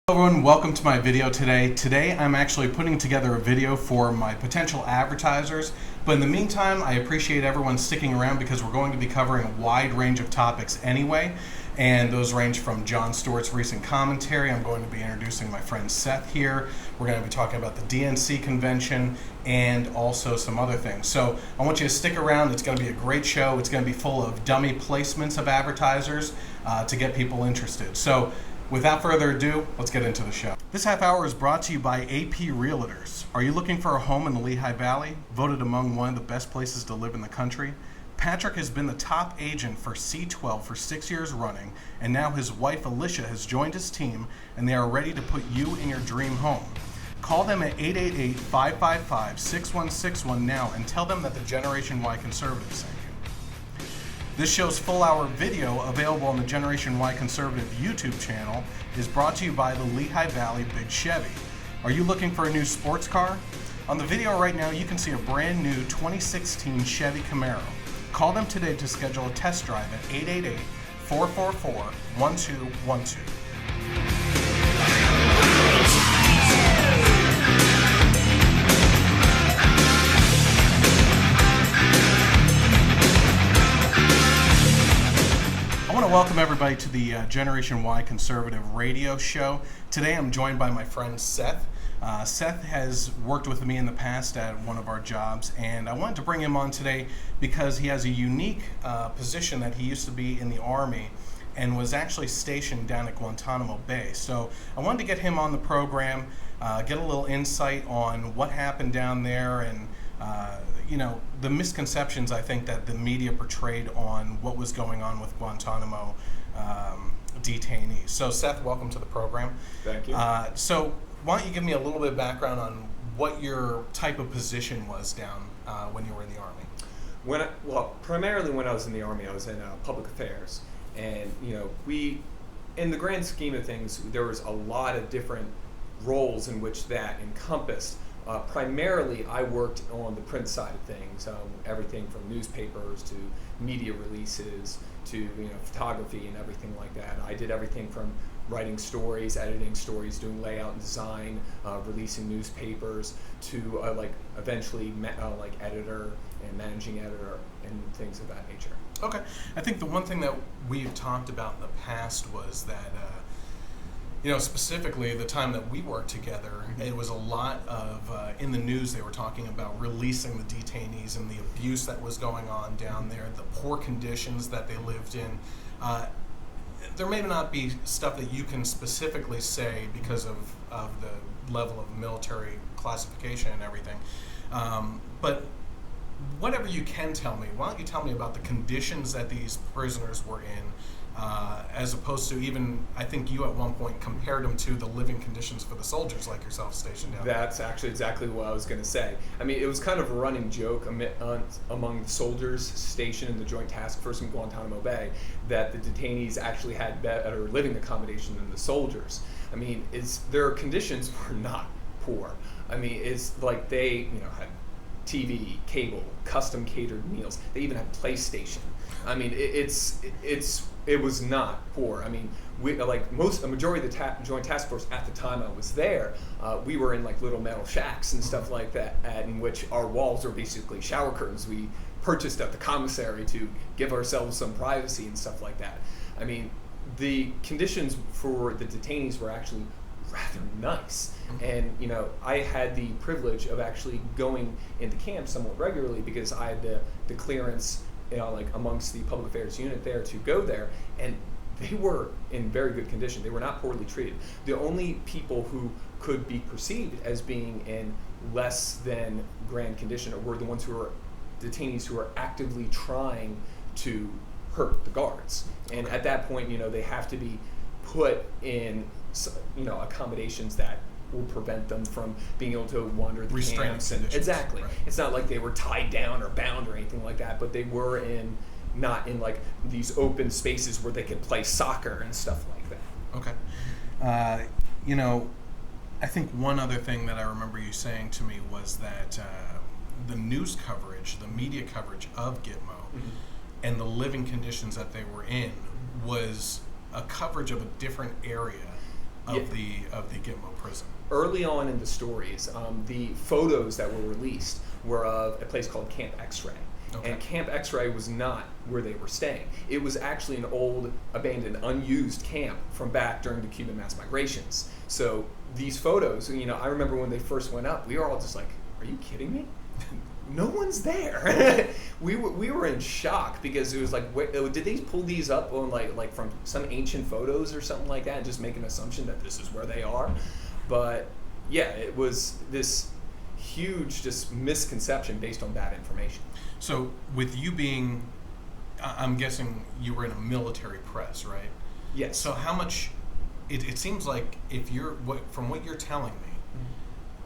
Hello everyone, welcome to my video today. Today I'm actually putting together a video for my potential advertisers, but in the meantime I appreciate everyone sticking around because we're going to be covering a wide range of topics anyway, and those range from Jon Stewart's recent commentary. I'm going to be introducing my friend Seth here. We're going to be talking about the DNC Convention and also some other things. So I want you to stick around. It's going to be a great show. It's going to be full of dummy placements of advertisers to get people interested. So without further ado, let's get into the show. This half hour is brought to you by AP Realtors. Are you looking for a home in the Lehigh Valley? Voted among one of the best places to live in the country? Patrick has been the top agent for C12 for 6 years running, and now his wife Alicia has joined his team, and they are ready to put you in your dream home. Call them at 888-555-6161 now and tell them that the Generation Y Conservative sent you. This show's full-hour video, available on the Generation Y Conservative YouTube channel, is brought to you by the Lehigh Valley Big Chevy. Are you looking for a new sports car? On the video right now, you can see a brand new 2016 Chevy Camaro. Call them today to schedule a test drive at 888-444-1212. I want to welcome everybody to the Generation Y Conservative radio show. Today I'm joined by my friend Seth. Seth has worked with me in the past at one of our jobs, and I wanted to bring him on today because he has a unique position that he used to be in the Army and was actually stationed down at Guantanamo Bay. So I wanted to get him on the program, get a little insight on what happened down there and the misconceptions I think that the media portrayed on what was going on with Guantanamo detainees. So Seth, welcome to the program. Thank you. So why don't you give me a little bit of background on what your type of position was down when you were in the Army? Primarily when I was in the Army, I was in public affairs. And, we, in the grand scheme of things, there was a lot of different roles in which that encompassed. Primarily, I worked on the print side of things, everything from newspapers to media releases to photography and everything like that. I did everything from writing stories, editing stories, doing layout and design, releasing newspapers, to eventually editor and managing editor and things of that nature. Okay. I think the one thing that we've talked about in the past was that specifically the time that we worked together, it was a lot of, in the news they were talking about releasing the detainees and the abuse that was going on down there, the poor conditions that they lived in. There may not be stuff that you can specifically say because of the level of military classification and everything, but whatever you can tell me, why don't you tell me about the conditions that these prisoners were in, as opposed to even, I think you at one point compared them to the living conditions for the soldiers like yourself stationed down there. That's actually exactly what I was going to say. I mean, it was kind of a running joke among the soldiers stationed in the Joint Task Force in Guantanamo Bay that the detainees actually had better living accommodation than the soldiers. I mean, their conditions were not poor. I mean, it's like they, had TV, cable, custom catered meals. They even had PlayStation. I mean, it was not poor. I mean, a majority of the Joint Task Force at the time I was there, we were in little metal shacks and stuff like that, in which our walls were basically shower curtains we purchased at the commissary to give ourselves some privacy and stuff like that. I mean, the conditions for the detainees were actually rather nice. And I had the privilege of actually going into camp somewhat regularly because I had the clearance, amongst the public affairs unit there to go there, and they were in very good condition. They were not poorly treated. The only people who could be perceived as being in less than grand condition were the ones who were detainees who are actively trying to hurt the guards. And at that point, they have to be put in accommodations that will prevent them from being able to wander the camps. Exactly. Right. It's not like they were tied down or bound or anything like that, but they were not in these open spaces where they could play soccer and stuff like that. Okay. I think one other thing that I remember you saying to me was that the news coverage, the media coverage of Gitmo, and the living conditions that they were in was a coverage of a different area of the Gitmo prison. Early on in the stories, the photos that were released were of a place called Camp X-Ray. Okay. And Camp X-Ray was not where they were staying. It was actually an old, abandoned, unused camp from back during the Cuban mass migrations. So these photos, I remember when they first went up, we were all just like, are you kidding me? No one's there. we were in shock because it was like, wait, did they pull these up on like from some ancient photos or something like that and just make an assumption that this is where they are? But yeah, it was this huge just misconception based on bad information. So with you being, I'm guessing you were in a military press, right? Yes. So how much, it seems like from what you're telling me,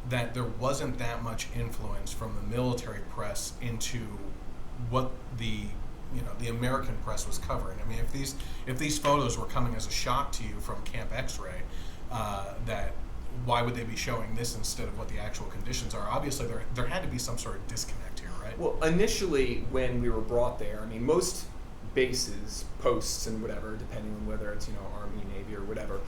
that there wasn't that much influence from the military press into what the American press was covering. I mean, if these photos were coming as a shock to you from Camp X-Ray, that why would they be showing this instead of what the actual conditions are? Obviously, there had to be some sort of disconnect here, right? Well, initially when we were brought there, I mean, most bases, posts, and whatever, depending on whether it's Army, Navy, or whatever,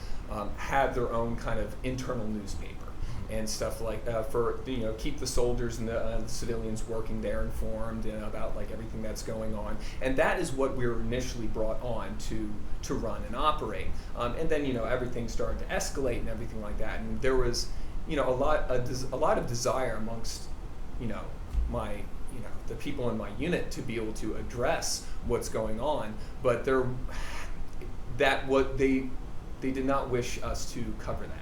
have their own kind of internal newspaper and stuff like for keep the soldiers and the civilians working there informed about like everything that's going on, and that is what we were initially brought on to run and operate, and then everything started to escalate and everything like that, and there was a lot of desire amongst the people in my unit to be able to address what's going on, but they did not wish us to cover that.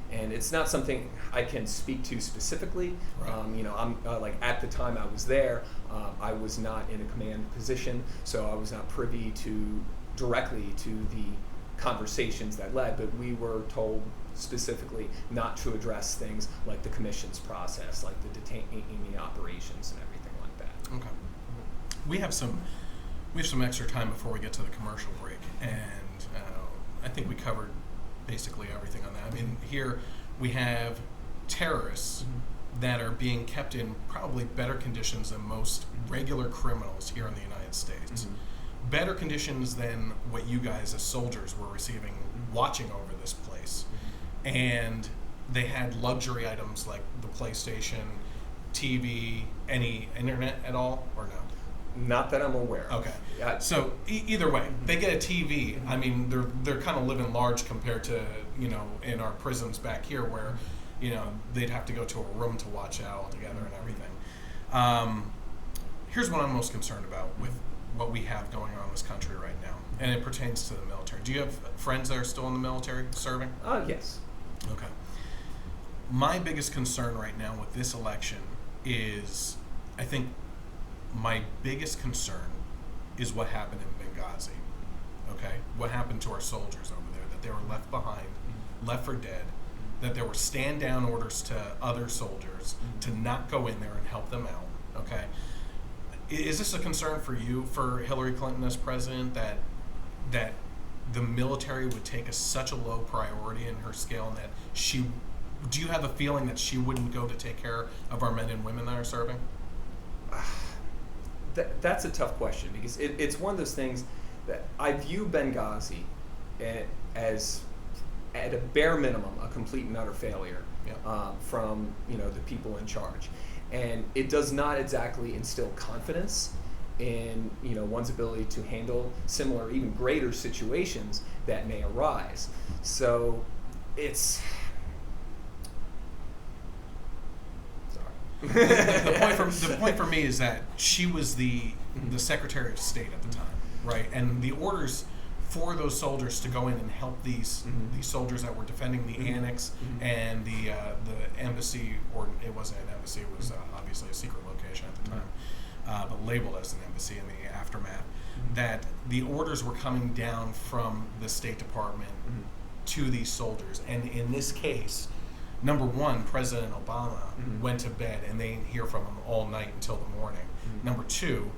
And it's not something I can speak to specifically. Right. I'm like at the time I was there, I was not in a command position, so I was not privy directly to the conversations that led. But we were told specifically not to address things like the commissions process, like the detainee operations and everything like that. Okay. We have some extra time before we get to the commercial break, and I think we covered basically everything on that. I mean, here we have terrorists that are being kept in probably better conditions than most regular criminals here in the United States. Better conditions than what you guys as soldiers were receiving watching over this place. And they had luxury items like the PlayStation, TV, any internet at all, or no? Not that I'm aware of. Okay. So either way, they get a TV. I mean, they're kind of living large compared to in our prisons back here where they'd have to go to a room to watch it all together and everything. Here's what I'm most concerned about with what we have going on in this country right now, and it pertains to the military. Do you have friends that are still in the military serving? Yes. Okay. My biggest concern right now with this election is, I think, my biggest concern is what happened in Benghazi. Okay? What happened to our soldiers over there, that they were left behind, left for dead, that there were stand down orders to other soldiers to not go in there and help them out. Okay? Is this a concern for you, for Hillary Clinton as president, that the military would take such a low priority in her scale, and that do you have a feeling that she wouldn't go to take care of our men and women that are serving? That's a tough question because it's one of those things that I view Benghazi as, at a bare minimum, a complete and utter failure from the people in charge, and it does not exactly instill confidence in one's ability to handle similar, even greater situations that may arise. So it's the point for me is that she was the Secretary of State at the time, right? And the orders for those soldiers to go in and help these soldiers that were defending the annex and the embassy, or it wasn't an embassy, it was obviously a secret location at the time, but labeled as an embassy in the aftermath, that the orders were coming down from the State Department to these soldiers. And in this case, number one, President Obama went to bed and they didn't hear from him all night until the morning. Number two,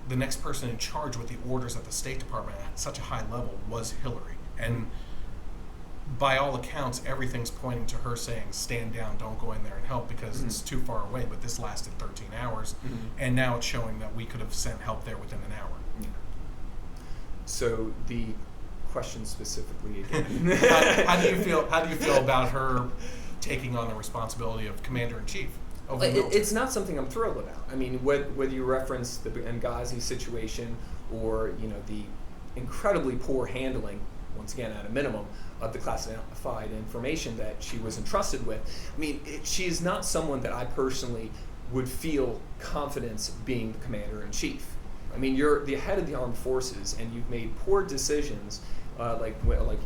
the next person in charge with the orders at the State Department at such a high level was Hillary. And by all accounts, everything's pointing to her saying, stand down, don't go in there and help because it's too far away. But this lasted 13 hours, and now it's showing that we could have sent help there within an hour. So the question specifically again. How do you feel about her taking on the responsibility of commander-in-chief over the military? It's not something I'm thrilled about. I mean, whether you reference the Benghazi situation or the incredibly poor handling, once again at a minimum, of the classified information that she was entrusted with. I mean, she is not someone that I personally would feel confidence being the commander-in-chief. I mean, you're the head of the armed forces, and you've made poor decisions, like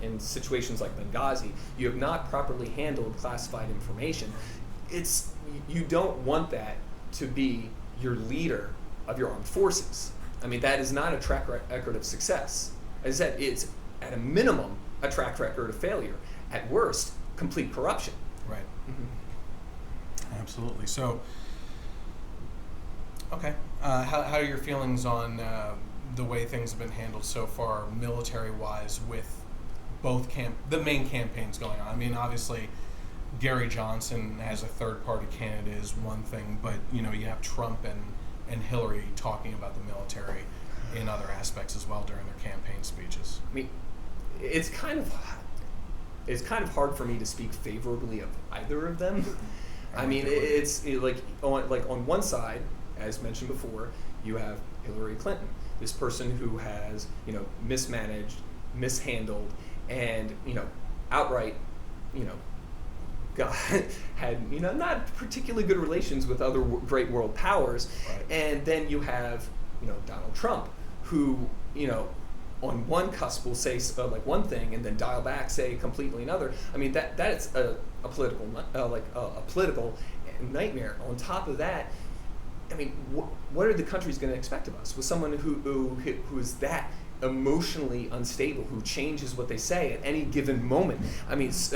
in situations like Benghazi. You have not properly handled classified information. You don't want that to be your leader of your armed forces. I mean, that is not a track record of success. As I said, it's at a minimum a track record of failure. At worst, complete corruption. Right. Mm-hmm. Absolutely. So, okay. How are your feelings on the way things have been handled so far, military-wise, with both the main campaigns going on? I mean, obviously, Gary Johnson as a third-party candidate is one thing, but you have Trump and Hillary talking about the military in other aspects as well during their campaign speeches. I mean, it's kind of hard for me to speak favorably of either of them. I mean, on one side, as mentioned before, you have Hillary Clinton, this person who has mismanaged, mishandled, and outright had not particularly good relations with other great world powers. Right. And then you have Donald Trump, who on one cusp will say one thing and then dial back, say completely another. I mean, that's a political political nightmare. On top of that, I mean, what are the countries going to expect of us with someone who is that emotionally unstable, who changes what they say at any given moment? I mean, at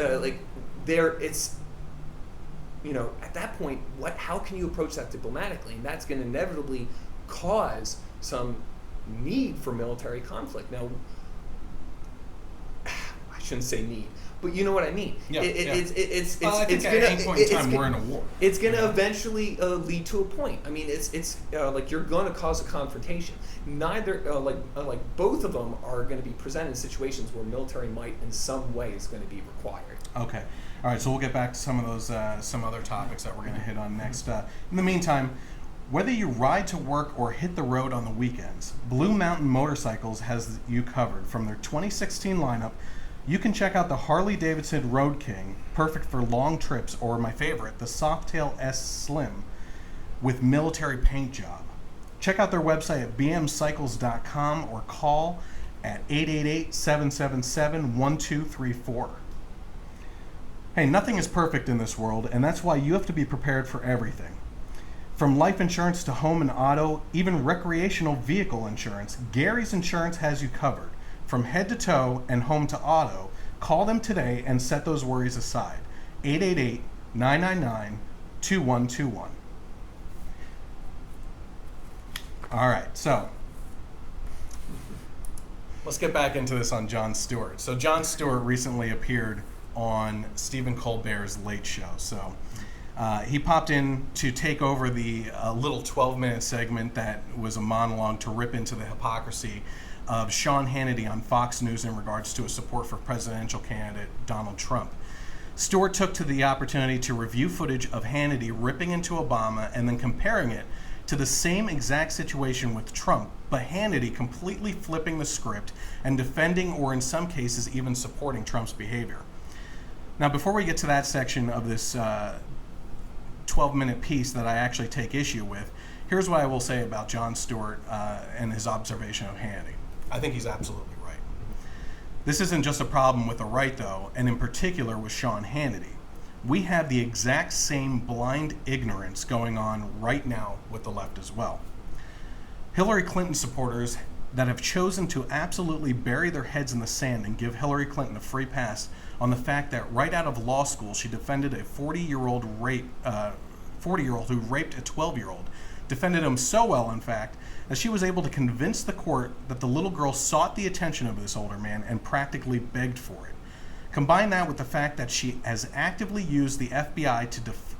that point, how can you approach that diplomatically? And that's going to inevitably cause some need for military conflict. Now, I shouldn't say need, but you know what I mean. Yeah, It's at any point in time we're in a war. It's going to eventually lead to a point. I mean, it's you're going to cause a confrontation. Neither both of them are going to be presented in situations where military might in some way is going to be required. Okay. All right, so we'll get back to some of those, some other topics that we're going to hit on next. In the meantime, whether you ride to work or hit the road on the weekends, Blue Mountain Motorcycles has you covered. From their 2016 lineup, you can check out the Harley-Davidson Road King, perfect for long trips, or my favorite, the Softail S Slim with military paint job. Check out their website at bmcycles.com or call at 888-777-1234. Hey, nothing is perfect in this world, and that's why you have to be prepared for everything. From life insurance to home and auto, even recreational vehicle insurance, Gary's Insurance has you covered. From head to toe and home to auto, call them today and set those worries aside. 888-999-2121. All right, so let's get back into this on Jon Stewart. So Jon Stewart recently appeared on Stephen Colbert's Late Show. So he popped in to take over the little 12-minute segment that was a monologue to rip into the hypocrisy of Sean Hannity on Fox News in regards to his support for presidential candidate Donald Trump. Stewart took to the opportunity to review footage of Hannity ripping into Obama and then comparing it to the same exact situation with Trump, but Hannity completely flipping the script and defending or in some cases even supporting Trump's behavior. Now, before we get to that section of this 12-minute piece that I actually take issue with, here's what I will say about Jon Stewart and his observation of Hannity. I think he's absolutely right. This isn't just a problem with the right, though, and in particular with Sean Hannity. We have the exact same blind ignorance going on right now with the left as well. Hillary Clinton supporters that have chosen to absolutely bury their heads in the sand and give Hillary Clinton a free pass on the fact that right out of law school she defended a 40-year-old who raped a 12-year-old, defended him so well, in fact, that she was able to convince the court that the little girl sought the attention of this older man and practically begged for it. Combine that with the fact that she has actively used the FBI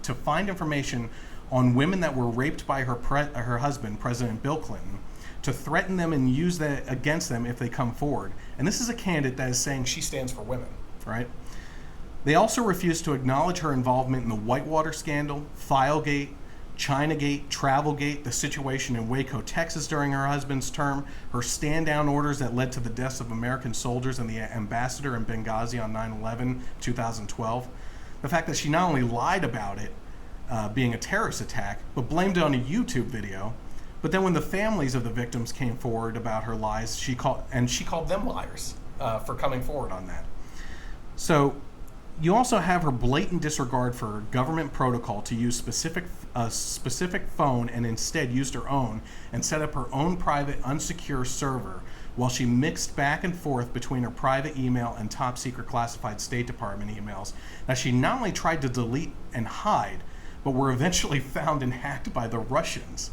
to find information on women that were raped by her husband, President Bill Clinton, to threaten them and use that against them if they come forward. And this is a candidate that is saying she stands for women, right? They also refused to acknowledge her involvement in the Whitewater scandal, Filegate, Chinagate, Travelgate, the situation in Waco, Texas during her husband's term, her stand-down orders that led to the deaths of American soldiers and the ambassador in Benghazi on 9/11, 2012. The fact that she not only lied about it being a terrorist attack, but blamed it on a YouTube video. But then when the families of the victims came forward about her lies, she called them liars for coming forward on that. So you also have her blatant disregard for government protocol to use a specific phone and instead used her own and set up her own private unsecure server while she mixed back and forth between her private email and top secret classified State Department emails that she not only tried to delete and hide, but were eventually found and hacked by the Russians.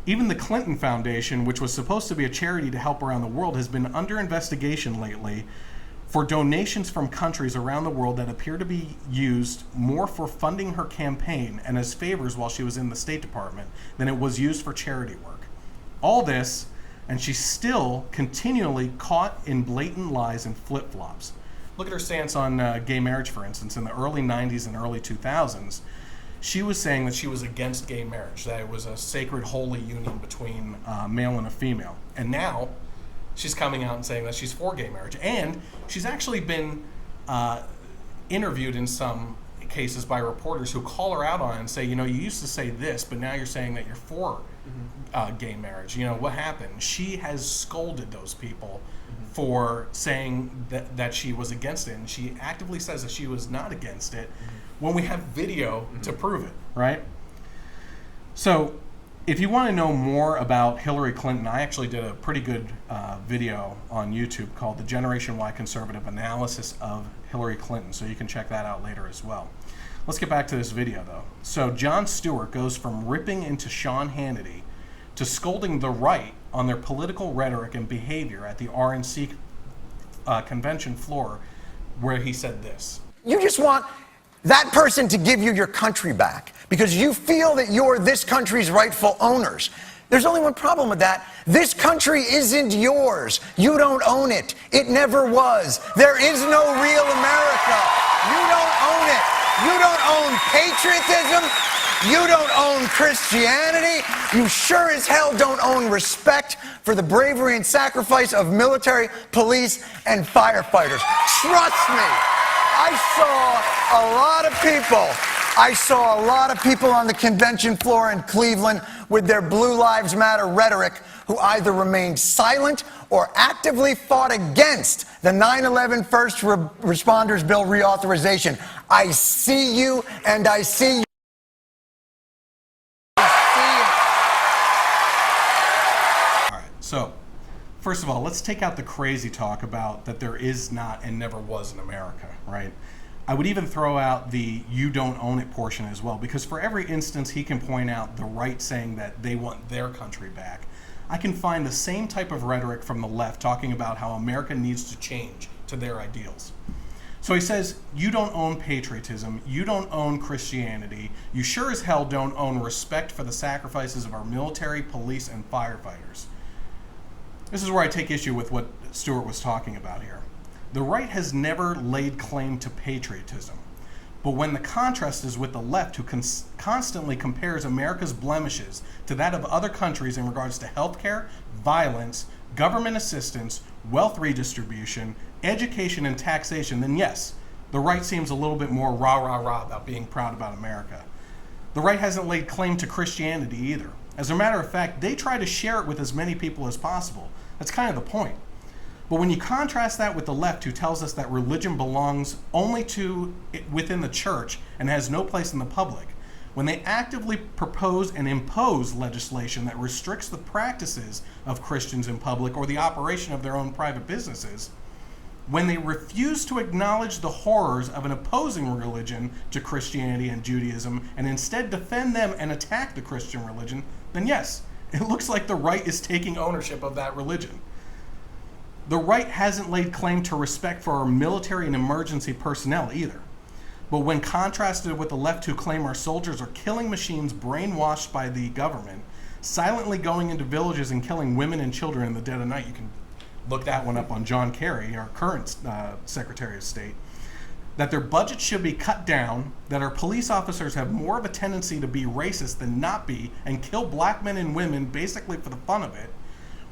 Even the Clinton Foundation, which was supposed to be a charity to help around the world, has been under investigation lately for donations from countries around the world that appear to be used more for funding her campaign and as favors while she was in the State Department than it was used for charity work. All this, and she's still continually caught in blatant lies and flip-flops. Look at her stance on gay marriage, for instance. In the early 90s and early 2000s, she was saying that she was against gay marriage, that it was a sacred, holy union between a male and a female. And now she's coming out and saying that she's for gay marriage. And she's actually been interviewed in some cases by reporters who call her out on it and say, you used to say this, but now you're saying that you're for gay marriage. What happened? She has scolded those people for saying that she was against it. And she actively says that she was not against it when we have video to prove it, right? So if you want to know more about Hillary Clinton, I actually did a pretty good video on YouTube called The Generation Y Conservative Analysis of Hillary Clinton, so you can check that out later as well. Let's get back to this video, though. So Jon Stewart goes from ripping into Sean Hannity to scolding the right on their political rhetoric and behavior at the RNC convention floor, where he said this. You just want that person to give you your country back because you feel that you're this country's rightful owners. There's only one problem with that. This country isn't yours. You don't own it. It never was. There is no real America. You don't own it. You don't own patriotism. You don't own Christianity. You sure as hell don't own respect for the bravery and sacrifice of military, police, and firefighters. Trust me. I saw a lot of people on the convention floor in Cleveland with their Blue Lives Matter rhetoric who either remained silent or actively fought against the 9/11 First Responders Bill reauthorization. I see you and I see you. All right, so first of all, let's take out the crazy talk about that there is not and never was an America, right? I would even throw out the you don't own it portion as well, because for every instance he can point out the right saying that they want their country back, I can find the same type of rhetoric from the left talking about how America needs to change to their ideals. So he says, you don't own patriotism, you don't own Christianity, you sure as hell don't own respect for the sacrifices of our military, police, and firefighters. This is where I take issue with what Stewart was talking about here. The right has never laid claim to patriotism, but when the contrast is with the left, who constantly compares America's blemishes to that of other countries in regards to healthcare, violence, government assistance, wealth redistribution, education, and taxation, then yes, the right seems a little bit more rah-rah-rah about being proud about America. The right hasn't laid claim to Christianity either. As a matter of fact, they try to share it with as many people as possible. That's kind of the point. But when you contrast that with the left, who tells us that religion belongs only within the church and has no place in the public, when they actively propose and impose legislation that restricts the practices of Christians in public or the operation of their own private businesses, when they refuse to acknowledge the horrors of an opposing religion to Christianity and Judaism and instead defend them and attack the Christian religion, then yes, it looks like the right is taking ownership of that religion. The right hasn't laid claim to respect for our military and emergency personnel either. But when contrasted with the left, who claim our soldiers are killing machines brainwashed by the government, silently going into villages and killing women and children in the dead of night. You can look that one up on John Kerry, our current Secretary of State. That their budget should be cut down, that our police officers have more of a tendency to be racist than not be, and kill black men and women basically for the fun of it.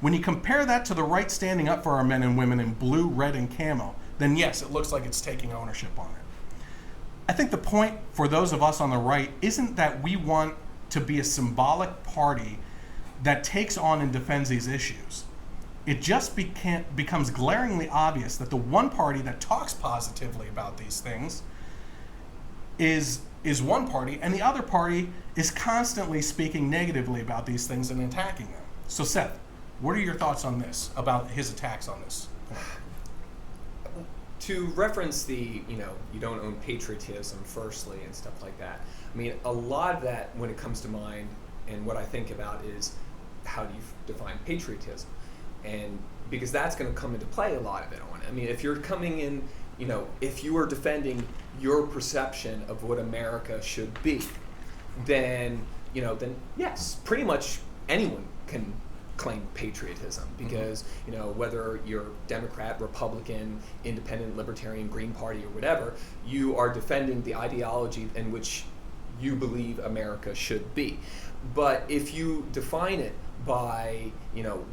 When you compare that to the right standing up for our men and women in blue, red, and camo, then yes, it looks like it's taking ownership on it. I think the point for those of us on the right isn't that we want to be a symbolic party that takes on and defends these issues. It just becomes glaringly obvious that the one party that talks positively about these things is one party, and the other party is constantly speaking negatively about these things and attacking them. So Seth, what are your thoughts on this, about his attacks on this? To reference the, you don't own patriotism firstly and stuff like that. I mean, a lot of that, when it comes to mind, and what I think about is how do you define patriotism? And because that's going to come into play a lot of it on it. I mean, if you're coming in, if you are defending your perception of what America should be, then yes, pretty much anyone can claim patriotism because, whether you're Democrat, Republican, Independent, Libertarian, Green Party, or whatever, you are defending the ideology in which you believe America should be. But if you define it by,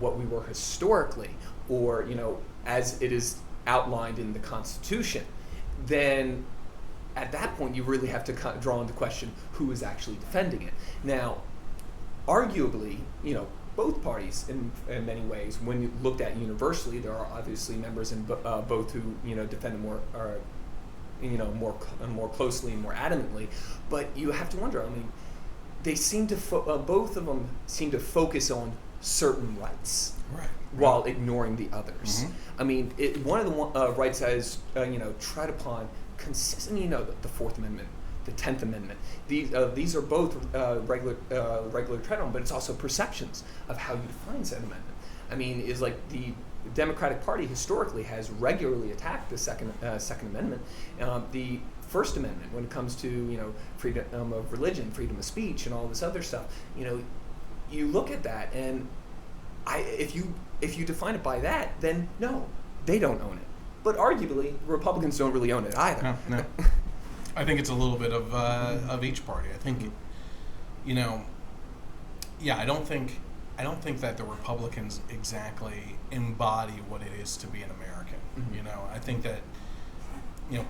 what we were historically, or, as it is outlined in the Constitution, then at that point you really have to draw into question who is actually defending it. Now, arguably, both parties in many ways, when you looked at universally, there are obviously members in both who defend more closely and more adamantly, but you have to wonder. I mean, they seem to both of them seem to focus on certain rights, right, while ignoring the others. Mm-hmm. I mean, one of the rights that is tried upon consistently, the Fourth Amendment, the 10th Amendment. These are both regular tread on, but it's also perceptions of how you define said amendment. I mean, is like the Democratic Party historically has regularly attacked the Second Amendment. The First Amendment, when it comes to freedom of religion, freedom of speech, and all this other stuff, you look at that, and if you define it by that, then no, they don't own it. But arguably, Republicans don't really own it either. No. I think it's a little bit of each party. I think, I don't think that the Republicans exactly embody what it is to be an American. Mm-hmm. I think that,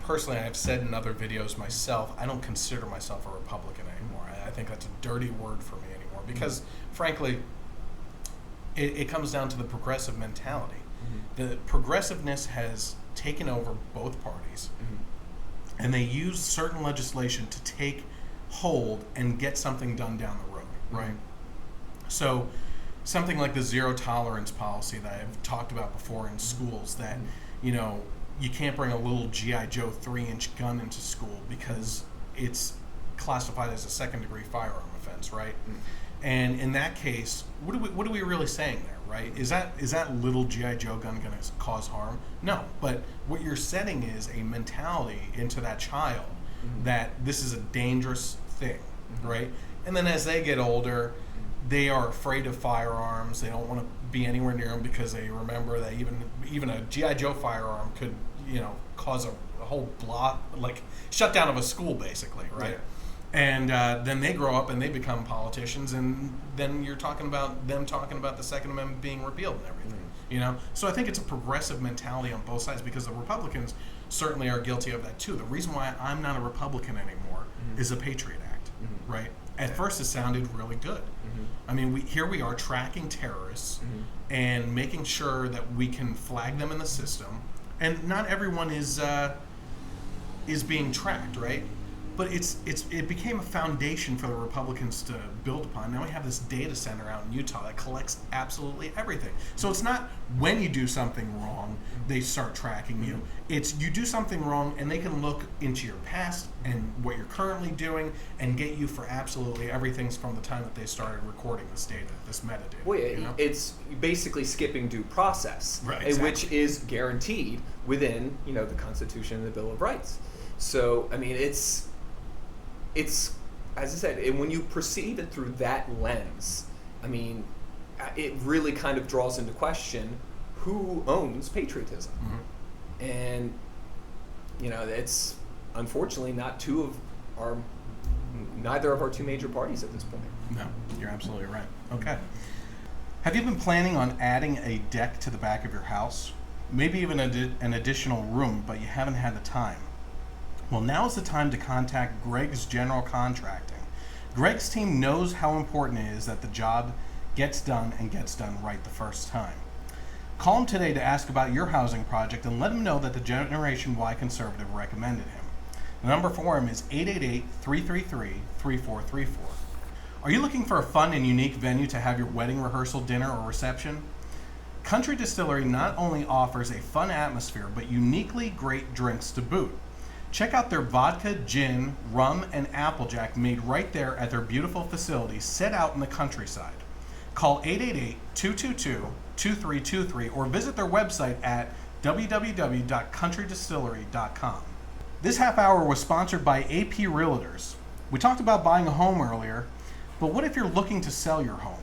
personally, I've said in other videos myself, I don't consider myself a Republican anymore. I think that's a dirty word for me anymore because, frankly, it comes down to the progressive mentality. Mm-hmm. The progressiveness has taken over both parties. Mm-hmm. And they use certain legislation to take hold and get something done down the road, right? Mm-hmm. So something like the zero tolerance policy that I've talked about before in schools, that, you can't bring a little G.I. Joe 3-inch gun into school because it's classified as a second-degree firearm offense, right? Mm-hmm. And in that case, what are we really saying there, right? Is that little G.I. Joe gun going to cause harm? No, but what you're setting is a mentality into that child mm-hmm. that this is a dangerous thing, mm-hmm. right? And then as they get older, they are afraid of firearms. They don't want to be anywhere near them because they remember that even a G.I. Joe firearm could, cause a whole block, like shutdown of a school, basically, right? Yeah. And then they grow up and they become politicians, and then you're talking about them talking about the Second Amendment being repealed and everything, So I think it's a progressive mentality on both sides because the Republicans certainly are guilty of that too. The reason why I'm not a Republican anymore is the Patriot Act, right? At first it sounded really good. I mean, here we are tracking terrorists and making sure that we can flag them in the system, and not everyone is being tracked, right? But it became a foundation for the Republicans to build upon. Now we have this data center out in Utah that collects absolutely everything. So it's not when you do something wrong, they start tracking you. It's you do something wrong and they can look into your past and what you're currently doing and get you for absolutely everything from the time that they started recording this data, this metadata. Well, it's basically skipping due process, right, exactly. Which is guaranteed within the Constitution and the Bill of Rights. So, I mean, it's as I said, when you perceive it through that lens, I mean, it really kind of draws into question who owns patriotism. And, you know, it's unfortunately neither of our two major parties at this point. No, you're absolutely right. Okay. Have you been planning on adding a deck to the back of your house? Maybe even an additional room, but you haven't had the time. Well, now is the time to contact Greg's General Contracting. Greg's team knows how important it is that the job gets done and gets done right the first time. Call him today to ask about your housing project and let him know that the Generation Y Conservative recommended him. The number for him is 888-333-3434. Are you looking for a fun and unique venue to have your wedding rehearsal, dinner, or reception? Country Distillery not only offers a fun atmosphere, but uniquely great drinks to boot. Check out their vodka, gin, rum, and applejack made right there at their beautiful facility set out in the countryside. Call 888-222-2323 or visit their website at www.countrydistillery.com. This half hour was sponsored by AP Realtors. We talked about buying a home earlier, but what if you're looking to sell your home?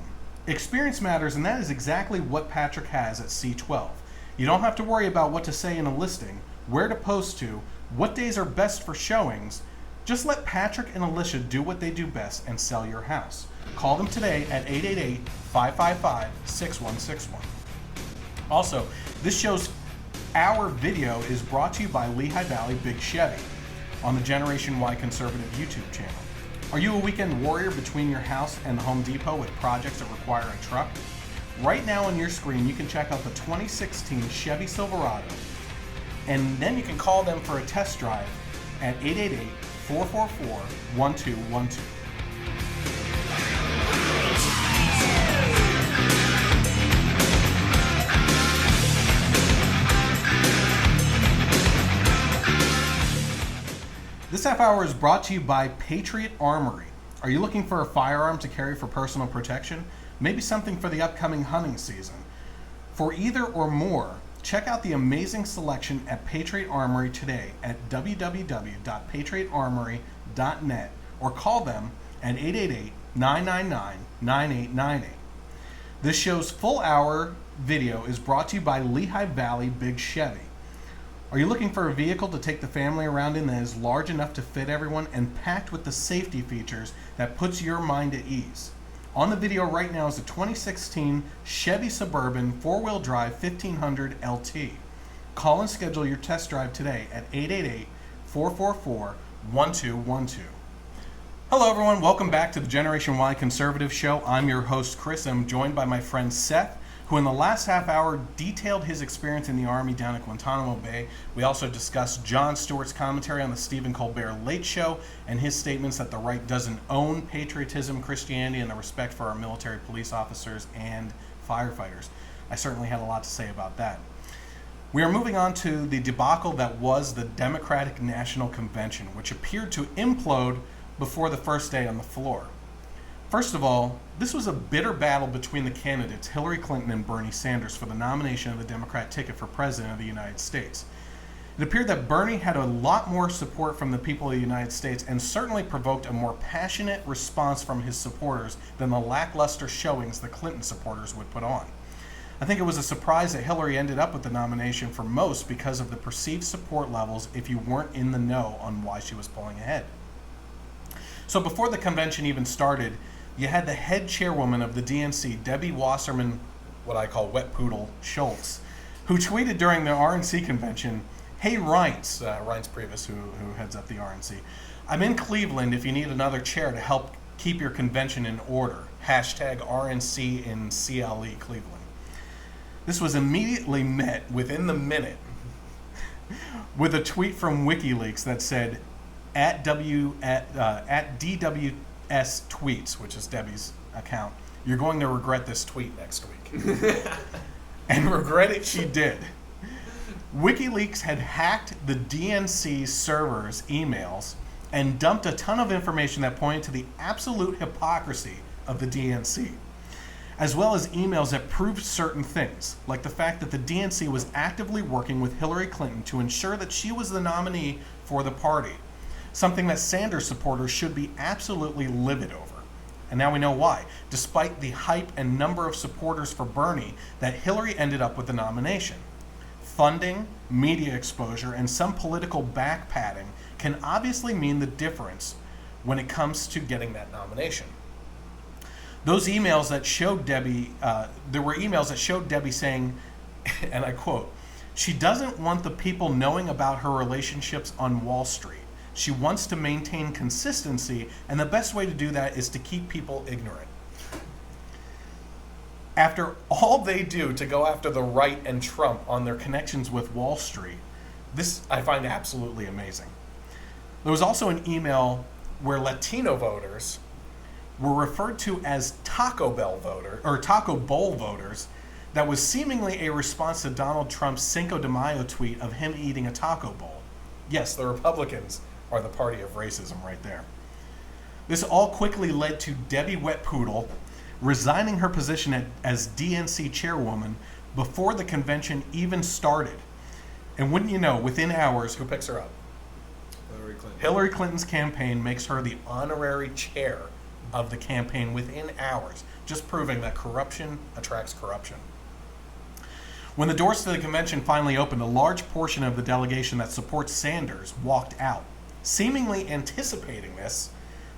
Experience matters, and that is exactly what Patrick has at C12. You don't have to worry about what to say in a listing, where to post to, what days are best for showings. Just let Patrick and Alicia do what they do best and sell your house. Call them today at 888-555-6161. Also, this show's Our video is brought to you by Lehigh Valley Big Chevy on the Generation Y Conservative YouTube channel. Are you a weekend warrior between your house and the Home Depot with projects that require a truck? Right now on your screen, you can check out the 2016 Chevy Silverado, and then you can call them for a test drive at 888-444-1212. This half hour is brought to you by Patriot Armory. Are you looking for a firearm to carry for personal protection? Maybe something for the upcoming hunting season. For either or more, check out the amazing selection at Patriot Armory today at www.patriotarmory.net or call them at 888-999-9898. This show's full hour video is brought to you by Lehigh Valley Big Chevy. Are you looking for a vehicle to take the family around in that is large enough to fit everyone and packed with the safety features that puts your mind at ease? On the video right now is a 2016 Chevy Suburban 4-wheel drive 1500 LT. Call and schedule your test drive today at 888-444-1212. Hello everyone, welcome back to the Generation Y Conservative Show. I'm your host Chris. I'm joined by my friend Seth, who in the last half hour detailed his experience in the Army down at Guantanamo Bay. We also discussed Jon Stewart's commentary on the Stephen Colbert Late Show and his statements that the right doesn't own patriotism, Christianity, and the respect for our military police officers and firefighters. I certainly had a lot to say about that. We are moving on to the debacle that was the Democratic National Convention, which appeared to implode before the first day on the floor. First of all, this was a bitter battle between the candidates Hillary Clinton and Bernie Sanders for the nomination of the Democrat ticket for President of the United States. It appeared that Bernie had a lot more support from the people of the United States and certainly provoked a more passionate response from his supporters than the lackluster showings the Clinton supporters would put on. I think it was a surprise that Hillary ended up with the nomination for most because of the perceived support levels if you weren't in the know on why she was pulling ahead. So before the convention even started, you had the head chairwoman of the DNC, Debbie Wasserman, what I call Wet Poodle Schultz, who tweeted during the RNC convention, "Hey Reince," Reince Priebus, who heads up the RNC, "I'm in Cleveland if you need another chair to help keep your convention in order. Hashtag RNC in CLE Cleveland." This was immediately met within the minute with a tweet from WikiLeaks that said, at DWS Tweets, which is Debbie's account, "You're going to regret this tweet next week." And regret it she did. WikiLeaks had hacked the DNC server's emails and dumped a ton of information that pointed to the absolute hypocrisy of the DNC, as well as emails that proved certain things, like the fact that the DNC was actively working with Hillary Clinton to ensure that she was the nominee for the party, something that Sanders supporters should be absolutely livid over. And now we know why. Despite the hype and number of supporters for Bernie, that Hillary ended up with the nomination. Funding, media exposure, and some political backpatting can obviously mean the difference when it comes to getting that nomination. Those emails that showed Debbie, there were emails that showed Debbie saying, and I quote, "She doesn't want the people knowing about her relationships on Wall Street. She wants to maintain consistency, and the best way to do that is to keep people ignorant." After all they do to go after the right and Trump on their connections with Wall Street, this I find absolutely amazing. There was also an email where Latino voters were referred to as Taco Bowl voters that was seemingly a response to Donald Trump's Cinco de Mayo tweet of him eating a taco bowl. Yes, the Republicans are the party of racism right there. This all quickly led to Debbie Wetpoodle resigning her position as DNC chairwoman before the convention even started. And wouldn't you know, within hours, who picks her up? Hillary Clinton. Hillary Clinton's campaign makes her the honorary chair of the campaign within hours, just proving that corruption attracts corruption. When the doors to the convention finally opened, a large portion of the delegation that supports Sanders walked out. Seemingly anticipating this,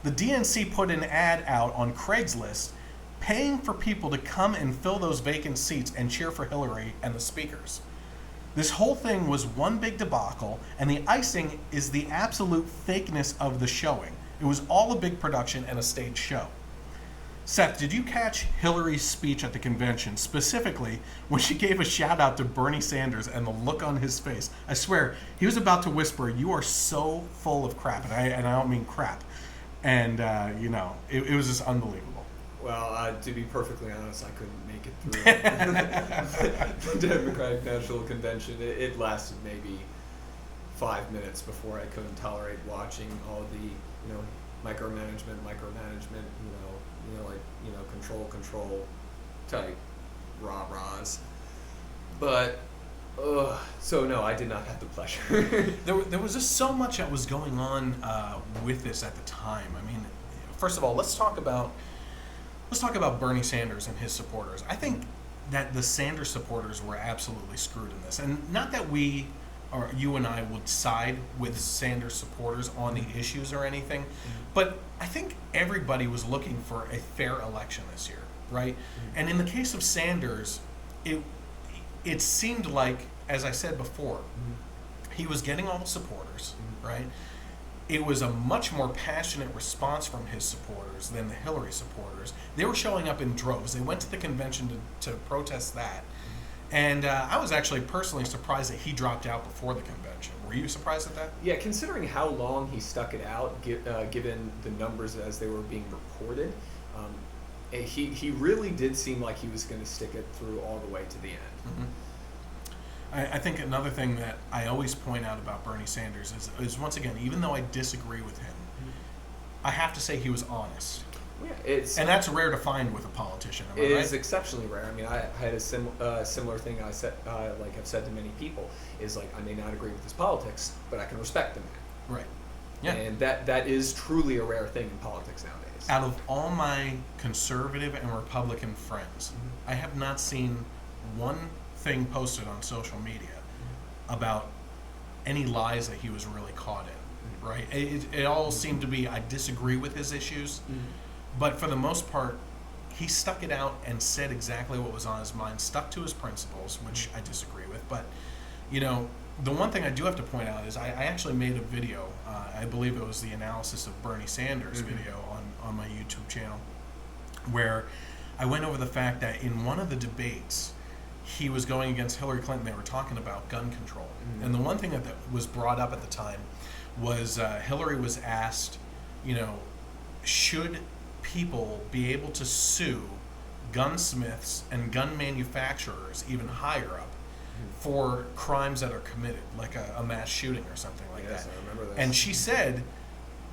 the DNC put an ad out on Craigslist paying for people to come and fill those vacant seats and cheer for Hillary and the speakers. This whole thing was one big debacle, and the icing is the absolute fakeness of the showing. It was all a big production and a staged show. Seth, did you catch Hillary's speech at the convention, specifically when she gave a shout out to Bernie Sanders and the look on his face? I swear, he was about to whisper, "You are so full of crap," and I don't mean crap. And, it was just unbelievable. Well, to be perfectly honest, I couldn't make it through the Democratic National Convention. It lasted maybe 5 minutes before I couldn't tolerate watching all the, micromanagement, control type rah-rahs. But, so no, I did not have the pleasure. There was just so much that was going on with this at the time. I mean, first of all, let's talk about Bernie Sanders and his supporters. I think that the Sanders supporters were absolutely screwed in this, and not that we or you and I would side with Sanders supporters on the issues or anything, but I think everybody was looking for a fair election this year, right? And in the case of Sanders, it seemed like, as I said before, he was getting all the supporters, right? It was a much more passionate response from his supporters than the Hillary supporters. They were showing up in droves. They went to the convention to protest that. And I was actually personally surprised that he dropped out before the convention. Were you surprised at that? Yeah, considering how long he stuck it out, given the numbers as they were being reported, he really did seem like he was going to stick it through all the way to the end. I think another thing that I always point out about Bernie Sanders is once again, even though I disagree with him, I have to say he was honest. Yeah, and that's rare to find with a politician. Am I It right? is exceptionally rare. I mean, I had a similar thing I said, have said to many people, is like, I may not agree with his politics, but I can respect him. Right. Yeah. And that is truly a rare thing in politics nowadays. Out of all my conservative and Republican friends, I have not seen one thing posted on social media about any lies that he was really caught in. Right. It all seemed to be, I disagree with his issues. But for the most part, he stuck it out and said exactly what was on his mind, stuck to his principles, which I disagree with. But, the one thing I do have to point out is I actually made a video, I believe it was the analysis of Bernie Sanders video on my YouTube channel, where I went over the fact that in one of the debates, he was going against Hillary Clinton. They were talking about gun control. And the one thing that was brought up at the time was Hillary was asked, should people be able to sue gunsmiths and gun manufacturers even higher up for crimes that are committed, like a mass shooting or something like that. I remember that. And she said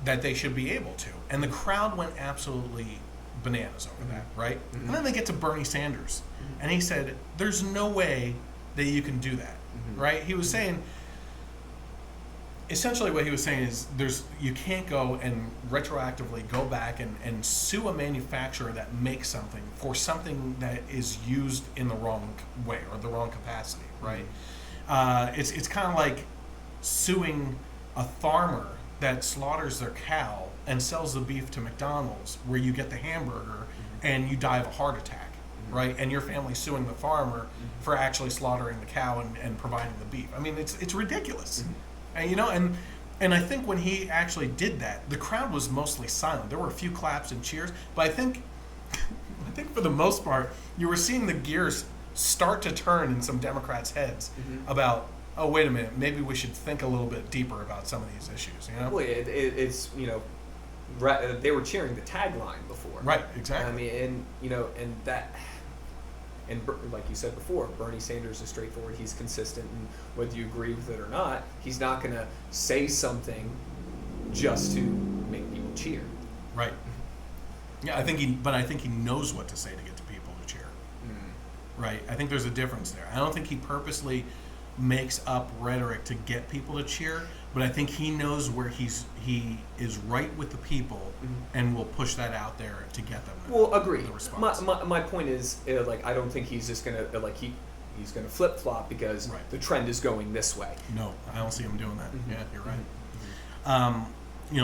that they should be able to. And the crowd went absolutely bananas over that, right? And then they get to Bernie Sanders. And he said, there's no way that you can do that, right? He was saying, essentially what he was saying is you can't go and retroactively go back and sue a manufacturer that makes something for something that is used in the wrong way or the wrong capacity, right? It's kind of like suing a farmer that slaughters their cow and sells the beef to McDonald's, where you get the hamburger and you die of a heart attack, right? And your family's suing the farmer for actually slaughtering the cow and providing the beef. I mean, it's ridiculous. And, and I think when he actually did that, the crowd was mostly silent. There were a few claps and cheers, but I think for the most part, you were seeing the gears start to turn in some Democrats' heads about, oh, wait a minute, maybe we should think a little bit deeper about some of these issues. Well, it's they were cheering the tagline before. Right, exactly. I mean, and that. And like you said before, Bernie Sanders is straightforward. He's consistent, and whether you agree with it or not, he's not going to say something just to make people cheer. Right. Yeah, I think he knows what to say to get the people to cheer. Right. I think there's a difference there. I don't think he purposely makes up rhetoric to get people to cheer, but I think he knows where he is right with the people and will push that out there to get them. Agree. The response. My point is, I don't think he's just gonna he's gonna flip flop because the trend is going this way. No, I don't see him doing that. Yeah, you're right.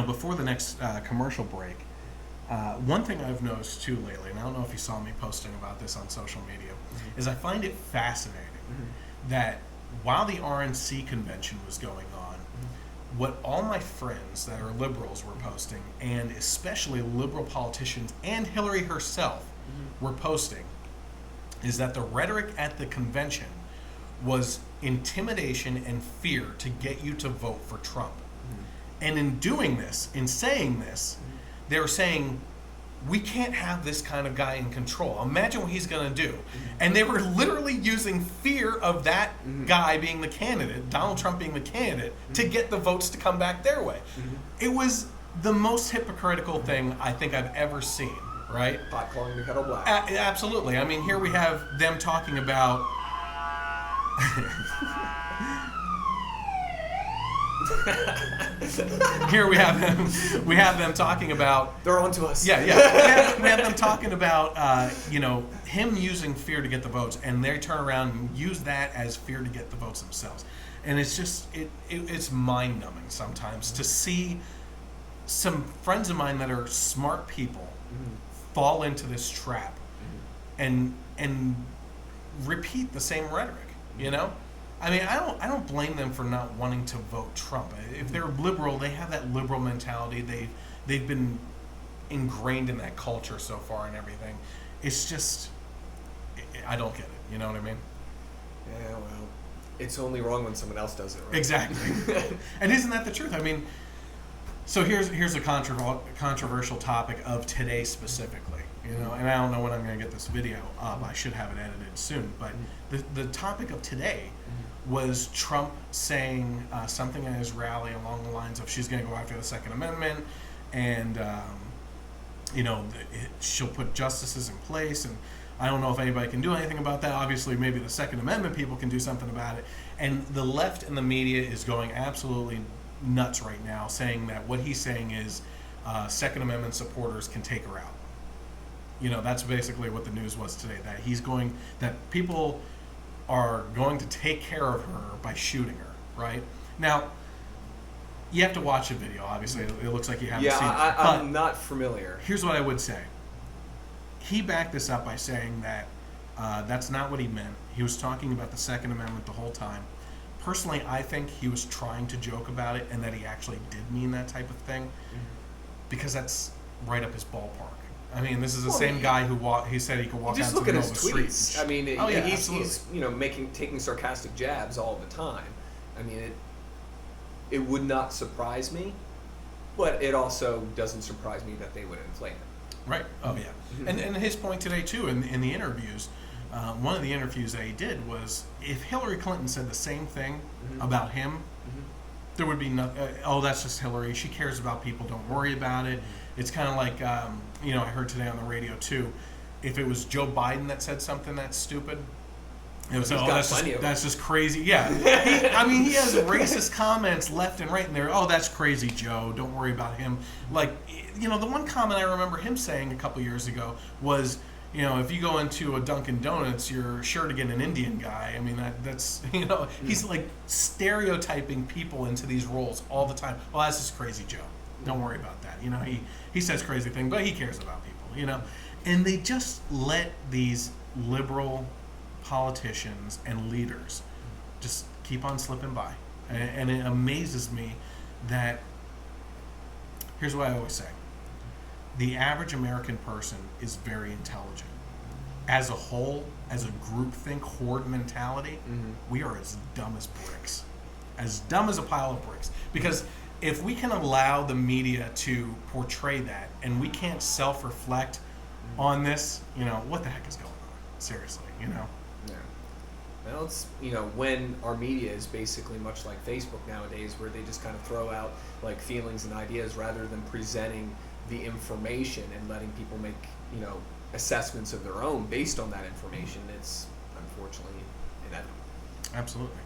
Before the next commercial break, one thing I've noticed too lately, and I don't know if you saw me posting about this on social media, is I find it fascinating that while the RNC convention was going on, what all my friends that are liberals were posting, and especially liberal politicians and Hillary herself were posting, is that the rhetoric at the convention was intimidation and fear to get you to vote for Trump. And in doing this, in saying this, they were saying, we can't have this kind of guy in control. Imagine what he's going to do. And they were literally using fear of that guy being the candidate, Donald Trump being the candidate, to get the votes to come back their way. It was the most hypocritical thing I think I've ever seen, right? Pot calling the kettle black. Absolutely. I mean, here we have them talking about... Here we have them talking about. They're on to us. Yeah. We have them talking about him using fear to get the votes, and they turn around and use that as fear to get the votes themselves. And it's just it's mind numbing sometimes to see some friends of mine that are smart people fall into this trap and repeat the same rhetoric. I mean, I don't blame them for not wanting to vote Trump. If they're liberal, they have that liberal mentality. They've been ingrained in that culture so far and everything. It's just, I don't get it. You know what I mean? Yeah, well, it's only wrong when someone else does it, right? Exactly. And isn't that the truth? I mean, so here's a controversial topic of today specifically. And I don't know when I'm going to get this video up. I should have it edited soon. But the topic of today was Trump saying something at his rally along the lines of she's going to go after the Second Amendment and, she'll put justices in place. And I don't know if anybody can do anything about that. Obviously, maybe the Second Amendment people can do something about it. And the left and the media is going absolutely nuts right now, saying that what he's saying is Second Amendment supporters can take her out. That's basically what the news was today, that people are going to take care of her by shooting her, right? Now, you have to watch the video, obviously. It looks like you haven't seen it. I'm not familiar. Here's what I would say. He backed this up by saying that that's not what he meant. He was talking about the Second Amendment the whole time. Personally, I think he was trying to joke about it and that he actually did mean that type of thing because that's right up his ballpark. I mean, this is the same guy he said he could walk out to the middle of the street. Just look at his tweets. I mean, he's taking sarcastic jabs all the time. I mean, it would not surprise me, but it also doesn't surprise me that they would inflame it. Right. Oh yeah. And his point today too in the interviews, one of the interviews that he did was if Hillary Clinton said the same thing about him, there would be no. Oh, that's just Hillary. She cares about people. Don't worry about it. It's kind of like, I heard today on the radio too, if it was Joe Biden that said something that's stupid, It was, He's oh, got that's plenty of that's them. just crazy. Yeah, he has racist comments left and right, and they're, oh, that's crazy, Joe. Don't worry about him. Like, the one comment I remember him saying a couple years ago was, if you go into a Dunkin' Donuts, you're sure to get an Indian guy. I mean, that's he's like stereotyping people into these roles all the time. Well, that's just crazy, Joe. Don't worry about that. He says crazy things, but he cares about people. And they just let these liberal politicians and leaders just keep on slipping by, and it amazes me that, here's what I always say, the average American person is very intelligent. As a whole, as a groupthink horde mentality, we are as dumb as bricks, as dumb as a pile of bricks. Because if we can allow the media to portray that, and we can't self-reflect on this, what the heck is going on? Seriously, Yeah. Well, it's, when our media is basically much like Facebook nowadays, where they just kind of throw out like feelings and ideas rather than presenting the information and letting people make, assessments of their own based on that information. It's unfortunately inevitable. Absolutely.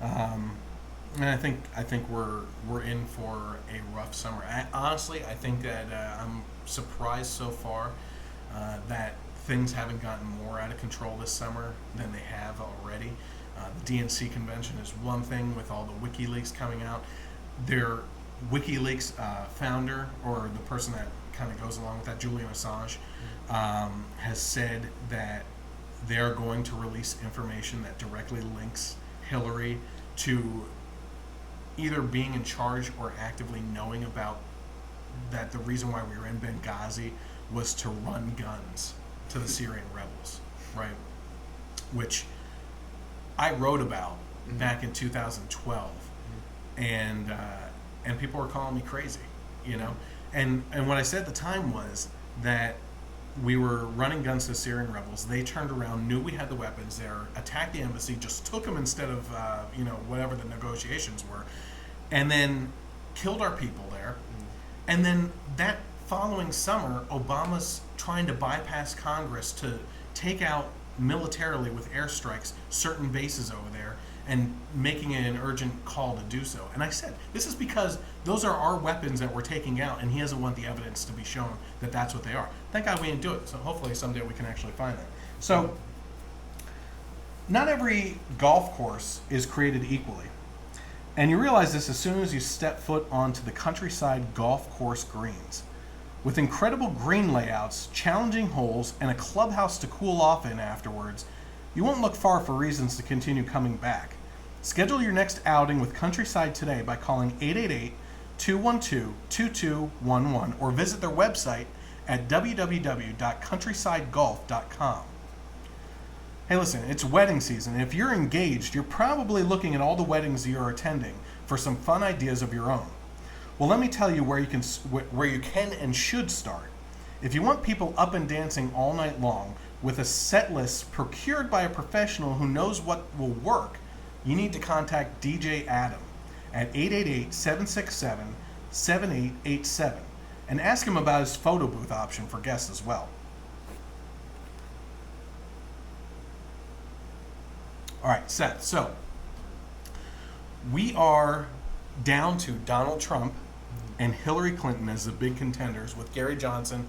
And I think we're in for a rough summer. Honestly, I think that I'm surprised so far that things haven't gotten more out of control this summer than they have already. The DNC Convention is one thing with all the WikiLeaks coming out. Their WikiLeaks founder, or the person that kind of goes along with that, Julian Assange, has said that they're going to release information that directly links Hillary to either being in charge or actively knowing about that the reason why we were in Benghazi was to run guns to the Syrian rebels, right? Which I wrote about back in 2012, and people were calling me crazy, And what I said at the time was that we were running guns to the Syrian rebels. They turned around, knew we had the weapons there, attacked the embassy, just took them instead of whatever the negotiations were, and then killed our people there. And then that following summer, Obama's trying to bypass Congress to take out militarily with airstrikes certain bases over there and making it an urgent call to do so. And I said, this is because those are our weapons that we're taking out, and he doesn't want the evidence to be shown that that's what they are. Thank God we didn't do it, so hopefully someday we can actually find that. So, not every golf course is created equally. And you realize this as soon as you step foot onto the countryside golf course greens. With incredible green layouts, challenging holes, and a clubhouse to cool off in afterwards, you won't look far for reasons to continue coming back. Schedule your next outing with Countryside today by calling 888-212-2211 or visit their website at www.countrysidegolf.com. Hey, listen, it's wedding season, and if you're engaged, you're probably looking at all the weddings you're attending for some fun ideas of your own. Well, let me tell you where you can and should start. If you want people up and dancing all night long with a set list procured by a professional who knows what will work, you need to contact DJ Adam at 888-767-7887 and ask him about his photo booth option for guests as well. All right, Seth, so we are down to Donald Trump and Hillary Clinton as the big contenders, with Gary Johnson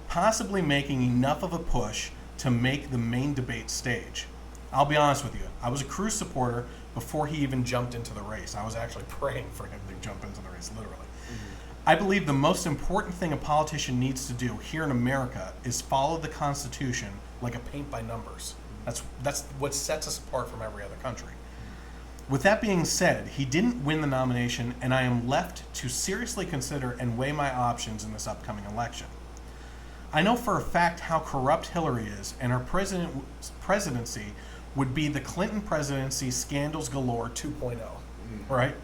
possibly making enough of a push to make the main debate stage. I'll be honest with you, I was a Cruz supporter before he even jumped into the race. I was actually praying for him to jump into the race, literally. I believe the most important thing a politician needs to do here in America is follow the Constitution like a paint by numbers. That's what sets us apart from every other country. With that being said, he didn't win the nomination, and I am left to seriously consider and weigh my options in this upcoming election. I know for a fact how corrupt Hillary is, and her presidency would be the Clinton presidency scandals galore 2.0, right?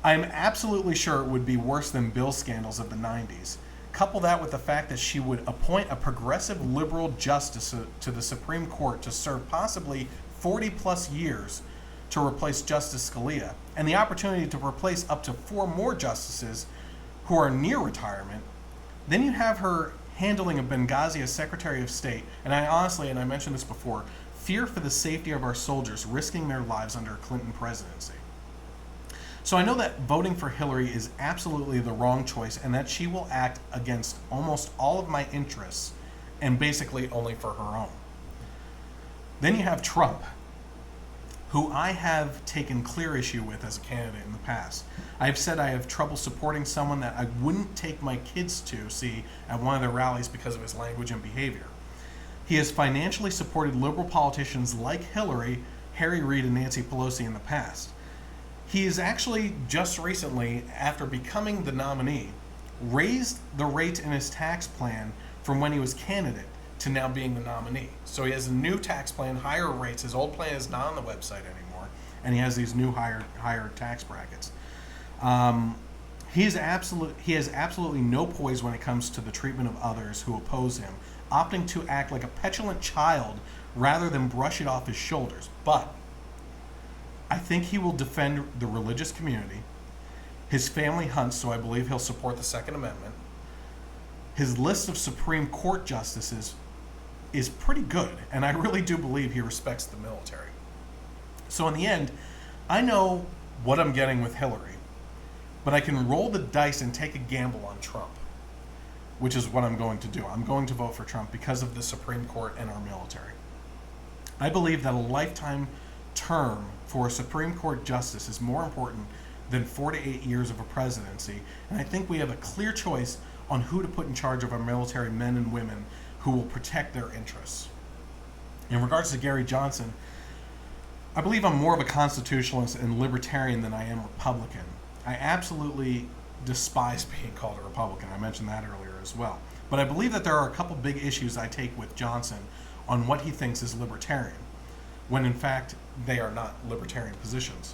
I'm absolutely sure it would be worse than Bill's scandals of the 90s. Couple that with the fact that she would appoint a progressive liberal justice to the Supreme Court to serve possibly 40 plus years to replace Justice Scalia, and the opportunity to replace up to 4 more justices who are near retirement. Then you have her handling of Benghazi as Secretary of State, and I honestly, and I mentioned this before, fear for the safety of our soldiers risking their lives under a Clinton presidency. So I know that voting for Hillary is absolutely the wrong choice and that she will act against almost all of my interests and basically only for her own. Then you have Trump, who I have taken clear issue with as a candidate in the past. I have said I have trouble supporting someone that I wouldn't take my kids to see at one of their rallies because of his language and behavior. He has financially supported liberal politicians like Hillary, Harry Reid, and Nancy Pelosi in the past. He has actually just recently, after becoming the nominee, raised the rates in his tax plan from when he was candidate to now being the nominee. So he has a new tax plan, higher rates. His old plan is not on the website anymore, and he has these new higher tax brackets. He has absolutely no poise when it comes to the treatment of others who oppose him, opting to act like a petulant child rather than brush it off his shoulders. But I think he will defend the religious community. His family hunts, so I believe he'll support the Second Amendment. His list of Supreme Court justices is pretty good, and I really do believe he respects the military. So in the end, I know what I'm getting with Hillary, but I can roll the dice and take a gamble on Trump, which is what I'm going to do. I'm going to vote for Trump because of the Supreme Court and our military. I believe that a lifetime term for a Supreme Court justice is more important than 4 to 8 years of a presidency, and I think we have a clear choice on who to put in charge of our military men and women who will protect their interests. In regards to Gary Johnson, I believe I'm more of a constitutionalist and libertarian than I am Republican. I absolutely despise being called a Republican. I mentioned that earlier as well. But I believe that there are a couple big issues I take with Johnson on what he thinks is libertarian, when in fact they are not libertarian positions.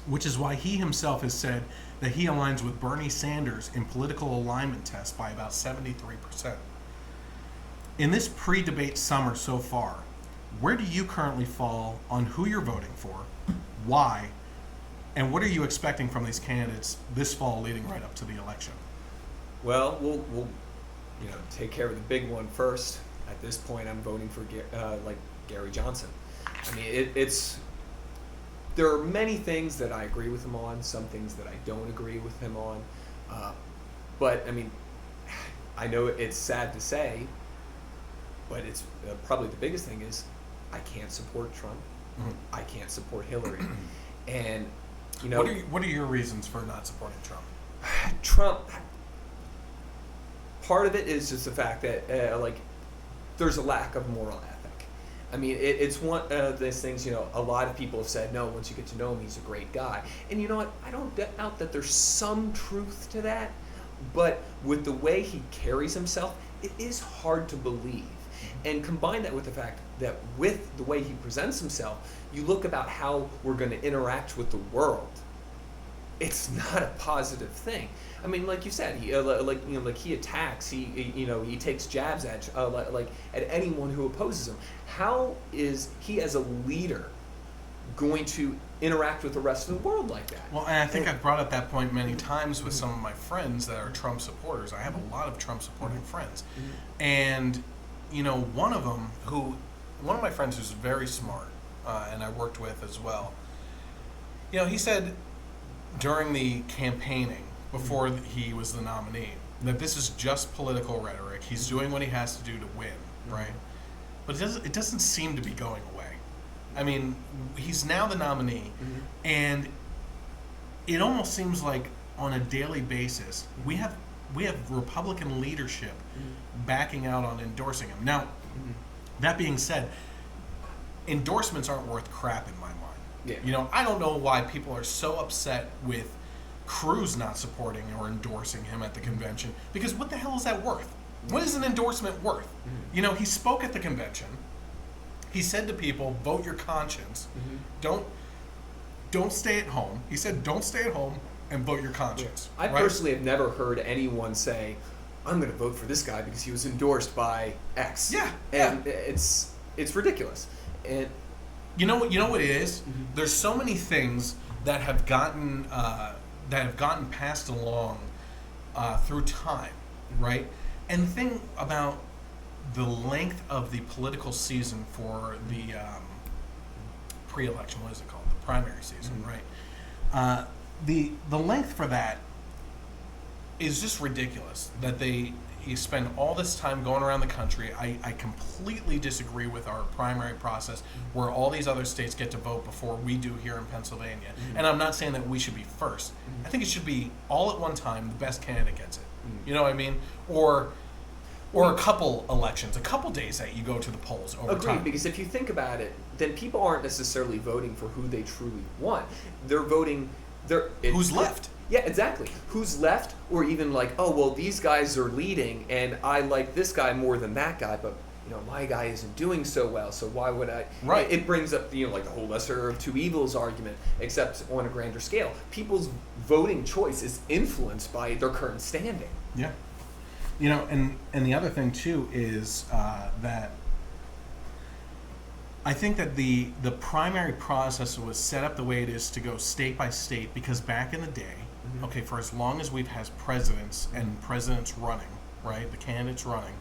Which is why he himself has said that he aligns with Bernie Sanders in political alignment tests by about 73%. In this pre-debate summer so far, where do you currently fall on who you're voting for, why, and what are you expecting from these candidates this fall leading right up to the election? Well, we'll take care of the big one first. At this point, I'm voting for Gary Johnson. I mean, there are many things that I agree with him on, some things that I don't agree with him on. But I mean, I know it's sad to say, but it's probably the biggest thing is I can't support Trump. Mm-hmm. I can't support Hillary. And what are your reasons for not supporting Trump? Trump, part of it is just the fact that there's a lack of moral ethic. I mean, it's one of those things, a lot of people have said, no, once you get to know him, he's a great guy. And you know what? I don't doubt that there's some truth to that, but with the way he carries himself, it is hard to believe. And combine that with the fact that with the way he presents himself, you look about how we're going to interact with the world. It's not a positive thing. I mean, like you said, he attacks, he takes jabs at anyone who opposes him. How is he as a leader going to interact with the rest of the world like that? Well, and I think I've brought up that point many times with some of my friends that are Trump supporters. I have a lot of Trump supporting friends. And one of my friends who's very smart, and I worked with as well, he said during the campaigning, before he was the nominee, that this is just political rhetoric. He's doing what he has to do to win, right? But it doesn't seem to be going away. I mean, he's now the nominee, and it almost seems like on a daily basis, we have Republican leadership backing out on endorsing him. Now, that being said, endorsements aren't worth crap in my mind. Yeah. I don't know why people are so upset with Cruz not supporting or endorsing him at the convention, because what the hell is that worth? What is an endorsement worth? He spoke at the convention. He said to people, vote your conscience. Don't stay at home. He said, don't stay at home and vote your conscience. I personally have never heard anyone say, I'm going to vote for this guy because he was endorsed by X. Yeah. And it's ridiculous. And you know what it is? There's so many things that have gotten passed along through time, right? And the thing about the length of the political season for the pre-election, what is it called? The primary season, right? The length for that is just ridiculous. That you spend all this time going around the country. I completely disagree with our primary process where all these other states get to vote before we do here in Pennsylvania. And I'm not saying that we should be first. I think it should be all at one time, the best candidate gets it. You know what I mean? Or a couple elections, a couple days that you go to the polls over Agreed, time. because if you think about it, then people aren't necessarily voting for who they truly want. They're voting... Who's left? Yeah, exactly. Who's left, or even like, oh, well, these guys are leading, and I like this guy more than that guy, but my guy isn't doing so well, so why would I? Right. It brings up like the whole lesser of two evils argument, except on a grander scale. People's voting choice is influenced by their current standing. Yeah. And the other thing too is that I think that the primary process was set up the way it is to go state by state because back in the day, okay, for as long as we've had presidents and presidents running, right, the candidates running,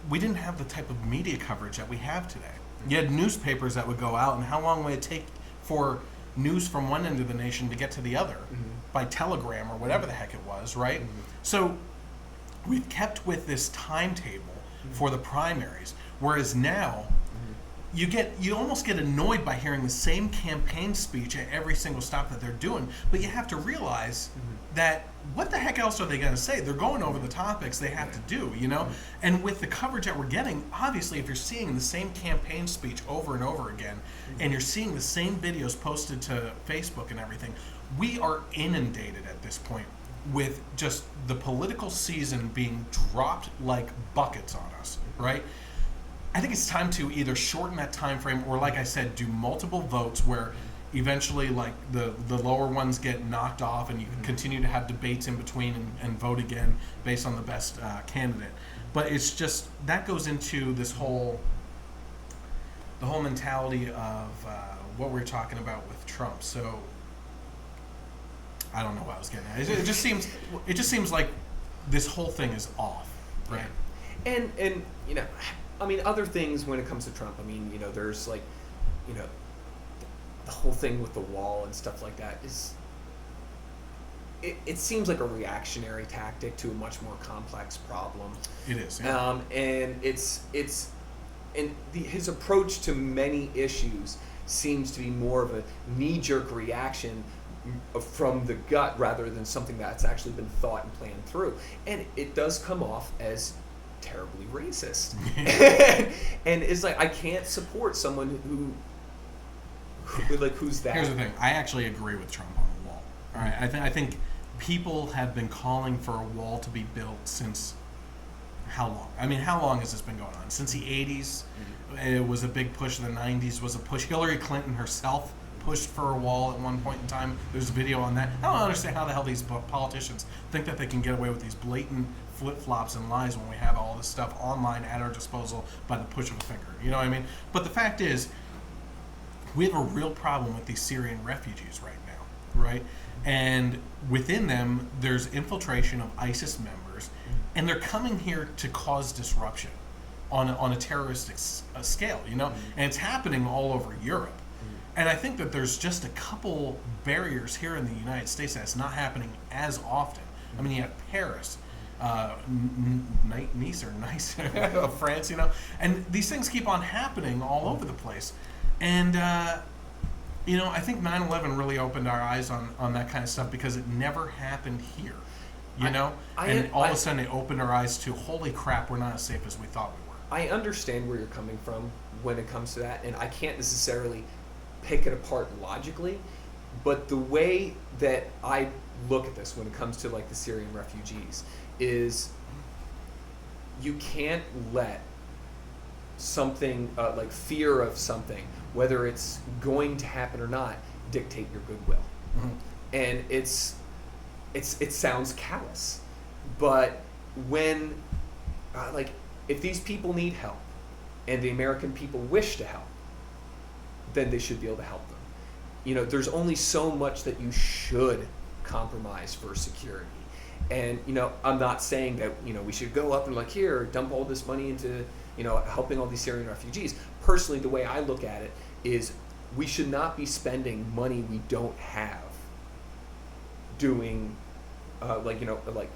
we didn't have the type of media coverage that we have today. You had newspapers that would go out, and how long would it take for news from one end of the nation to get to the other by telegram or whatever the heck it was, right? So we've kept with this timetable for the primaries, whereas now you almost get annoyed by hearing the same campaign speech at every single stop that they're doing, but you have to realize that what the heck else are they going to say? They're going over the topics they have to do, And with the coverage that we're getting, obviously, if you're seeing the same campaign speech over and over again, and you're seeing the same videos posted to Facebook and everything, we are inundated at this point with just the political season being dropped like buckets on us, right? I think it's time to either shorten that time frame or, like I said, do multiple votes where eventually like the lower ones get knocked off and you can continue to have debates in between and vote again based on the best candidate. But it's just that goes into the whole mentality of what we're talking about with Trump. So I don't know what I was getting at. It just seems like this whole thing is off, right? And I mean, other things when it comes to Trump, I mean, there's like, the whole thing with the wall and stuff like that is, it seems like a reactionary tactic to a much more complex problem. It is, yeah. And his approach to many issues seems to be more of a knee-jerk reaction from the gut rather than something that's actually been thought and planned through. And it does come off as terribly racist. And it's like, I can't support someone who's that. Here's the thing. I actually agree with Trump on the wall. All right. I think people have been calling for a wall to be built since how long? I mean, how long has this been going on? Since the 80s? It was a big push. The 90s was a push. Hillary Clinton herself pushed for a wall at one point in time. There's a video on that. I don't understand how the hell these politicians think that they can get away with these blatant flip-flops and lies when we have all this stuff online at our disposal by the push of a finger. You know what I mean? But the fact is, we have a real problem with these Syrian refugees right now, right? And within them, there's infiltration of ISIS members, and they're coming here to cause disruption on a terroristic scale, And it's happening all over Europe. And I think that there's just a couple barriers here in the United States that's not happening as often. I mean, you have Paris, Nice of France, and these things keep on happening all over the place. And, I think 9/11 really opened our eyes on that kind of stuff because it never happened here, and all of a sudden it opened our eyes to, holy crap, we're not as safe as we thought we were. I understand where you're coming from when it comes to that, and I can't necessarily pick it apart logically, but the way that I look at this when it comes to like the Syrian refugees is you can't let something like fear of something, whether it's going to happen or not, dictate your goodwill. And it sounds callous, but when if these people need help and the American people wish to help, then they should be able to help them. There's only so much that you should compromise for security. And I'm not saying that we should go up and like, here, dump all this money into helping all these Syrian refugees. Personally, the way I look at it is we should not be spending money we don't have doing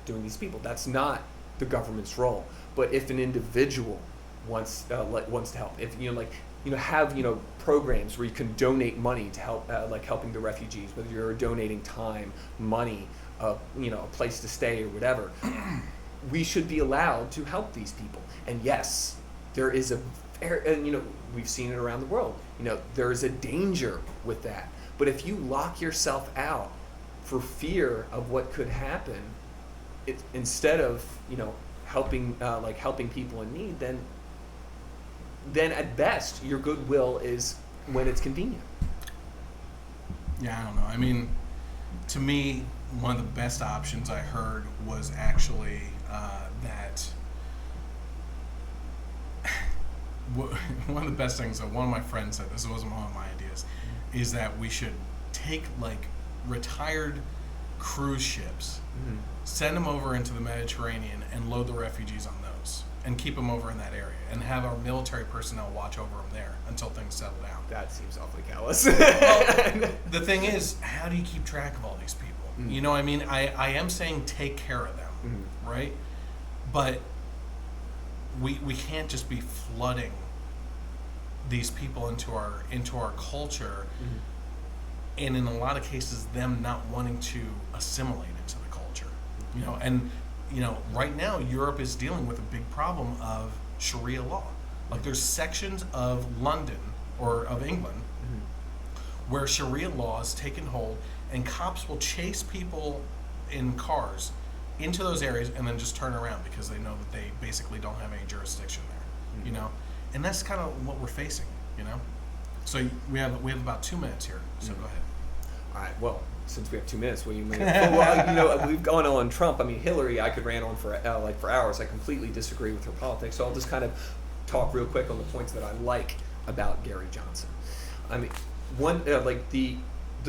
doing these people. That's not the government's role. But if an individual wants to help, if have programs where you can donate money to help helping the refugees, whether you're donating time, money, a place to stay or whatever, we should be allowed to help these people. And yes, there is we've seen it around the world. There is a danger with that. But if you lock yourself out for fear of what could happen, instead of helping people in need, then at best your goodwill is when it's convenient. Yeah, I don't know. I mean, to me, one of the best options I heard was actually that one of the best things that one of my friends said, this wasn't one of my ideas, is that we should take retired cruise ships, send them over into the Mediterranean and load the refugees on those and keep them over in that area and have our military personnel watch over them there until things settle down. That seems awfully callous. Well, the thing is, how do you keep track of all these people? I mean, I am saying take care of them, right? But we can't just be flooding these people into our culture, and in a lot of cases, them not wanting to assimilate into the culture. Right now, Europe is dealing with a big problem of Sharia law. Like, there's sections of London or of England where Sharia law has taken hold, and cops will chase people in cars into those areas and then just turn around because they know that they basically don't have any jurisdiction there. And that's kind of what we're facing. So we have about 2 minutes here. So go ahead. All right. Well, since we have 2 minutes, what do you mean? Well, we've gone on Trump. I mean, Hillary, I could rant on for hours. I completely disagree with her politics. So I'll just kind of talk real quick on the points that I like about Gary Johnson. I mean, one the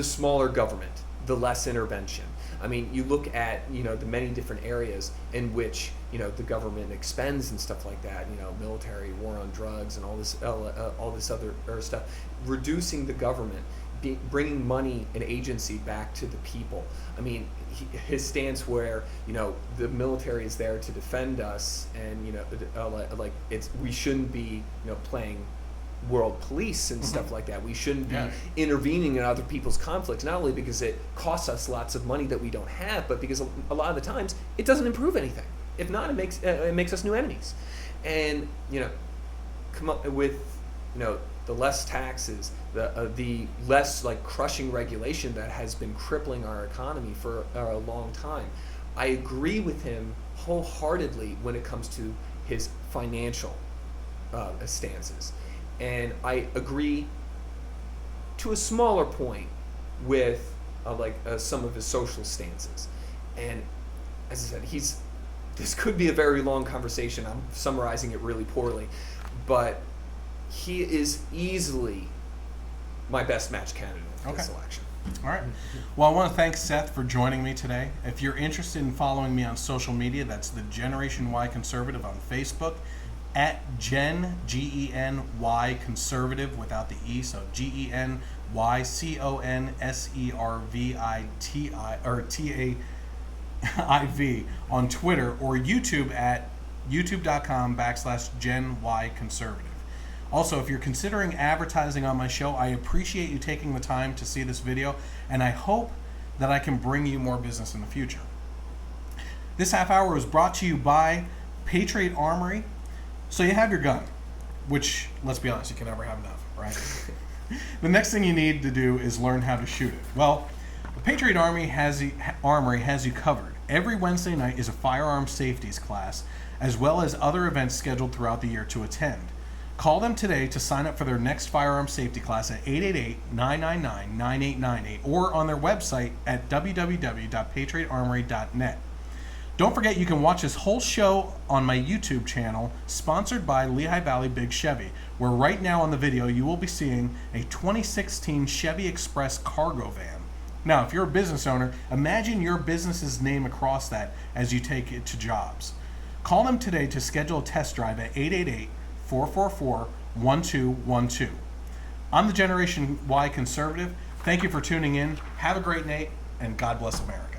smaller government, the less intervention. I mean, you look at the many different areas in which the government expends and stuff like that. Military, war on drugs, and all this other stuff. Reducing the government, bringing money and agency back to the people. I mean, his stance where the military is there to defend us, and we shouldn't be playing world police and stuff like that. We shouldn't be intervening in other people's conflicts, not only because it costs us lots of money that we don't have, but because a lot of the times it doesn't improve anything. If not, it makes us new enemies. And come up with the less taxes, the less crushing regulation that has been crippling our economy for a long time. I agree with him wholeheartedly when it comes to his financial stances. And I agree to a smaller point with some of his social stances. And as I said, this could be a very long conversation. I'm summarizing it really poorly, but he is easily my best match candidate for this election. All right. Well, I want to thank Seth for joining me today. If you're interested in following me on social media, that's the Generation Y Conservative on Facebook, at Gen, G-E-N-Y Conservative without the E, so G-E-N-Y-C-O-N-S-E-R-V-I-T-I or T-A-I-V on Twitter, or YouTube at youtube.com/Gen Y Conservative. Also, if you're considering advertising on my show, I appreciate you taking the time to see this video, and I hope that I can bring you more business in the future. This half hour was brought to you by Patriot Armory. So you have your gun, which, let's be honest, you can never have enough, right? The next thing you need to do is learn how to shoot it. Well, the Patriot Armory has you covered. Every Wednesday night is a firearm safeties class, as well as other events scheduled throughout the year to attend. Call them today to sign up for their next firearm safety class at 888-999-9898 or on their website at www.patriotarmory.net. Don't forget, you can watch this whole show on my YouTube channel, sponsored by Lehigh Valley Big Chevy, where right now on the video you will be seeing a 2016 Chevy Express cargo van. Now, if you're a business owner, imagine your business's name across that as you take it to jobs. Call them today to schedule a test drive at 888-444-1212. I'm the Generation Y Conservative. Thank you for tuning in. Have a great night, and God bless America.